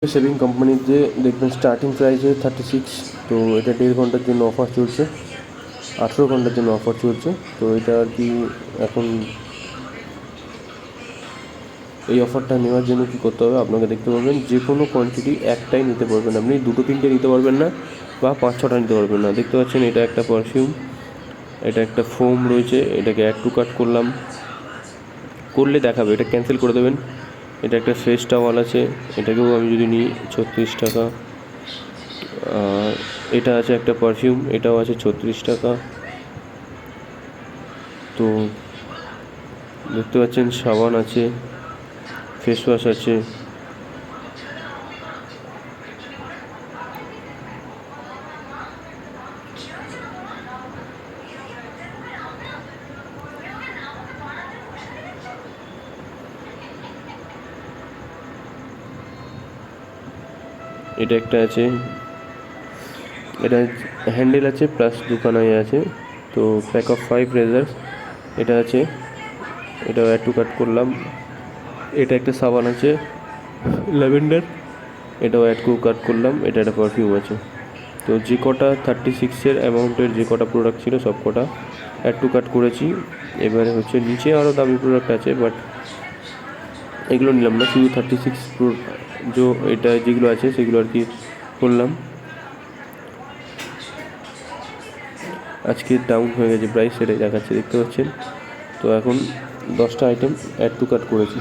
Saving কোম্পানিতে দেখবেন starting প্রাইসে 36, তো এটা 1.5 ঘন্টার জন্য অফার চলছে, 18 ঘন্টার জন্য অফার চলছে। তো এটা আর কি এখন এই অফারটা নেওয়ার জন্য কী করতে হবে, আপনাকে দেখতে পাবেন যে কোনো কোয়ান্টিটি একটাই নিতে পারবেন, আপনি 2-3টে নিতে পারবেন না বা 5-6টা নিতে পারবেন না। দেখতে পাচ্ছেন এটা একটা পারফিউম, এটা একটা ফোম রয়েছে, এটাকে অ্যাড টু কার্ট করলে দেখাবে, এটা ক্যান্সেল করে দেবেন। এটা একটা ফেস টাওয়াল আছে, এটাকেও আমি যদি নিই 36 টাকা। আর এটা আছে একটা পারফিউম, এটাও আছে 36 টাকা। তো দেখতে পাচ্ছেন সাবান আছে, ফেস ওয়াশ আছে, এটা একটা আছে, এটা হ্যান্ডেল আছে প্লাস দুখানায় আছে। তো প্যাক অফ 5 রেজার এটা আছে, এটাও অ্যাড টু কাট করলাম। এটা একটা সাবান আছে ল্যাভেন্ডার, এটাও অ্যাড টু কাট করলাম। এটা একটা পারফিউম আছে। তো যে কটা 36-এর অ্যামাউন্টের যে কটা প্রোডাক্ট ছিল সব কটা অ্যাড টু কাট করেছি। এবারে হচ্ছে নিচে আরও দামি প্রোডাক্ট আছে, বাট এগুলো নিলাম না, শুধু 36 এটা যেগুলো আছে সেগুলো আর কি করলাম। আজকে ডাউন হয়ে গেছে প্রাইস, সেটাই দেখাচ্ছে, দেখতে পাচ্ছেন। তো এখন 10টা আইটেম অ্যাড টু কাট করেছি।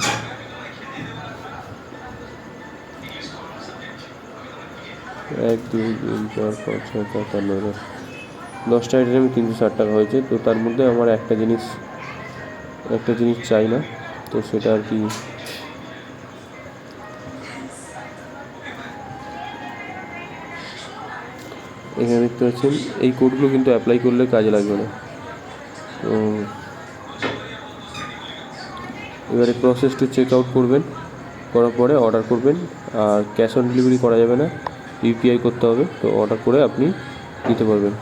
1 2 3 4 5 6 7 8 9 10টা আইটেমে 360 টাকা হয়েছে। তো তার মধ্যে আমার একটা জিনিস চাই না, তো সেটা আর কি এখানে দেখতে পাচ্ছেন। এই কোডগুলো কিন্তু অ্যাপ্লাই করলে কাজে লাগবে না। তো এবারে প্রসেস টু চেক আউট করবেন, করার পরে অর্ডার করবেন। আর ক্যাশ অন ডেলিভারি করা যাবে না, ইউপিআই করতে হবে। তো অর্ডার করে আপনি দিতে পারবেন।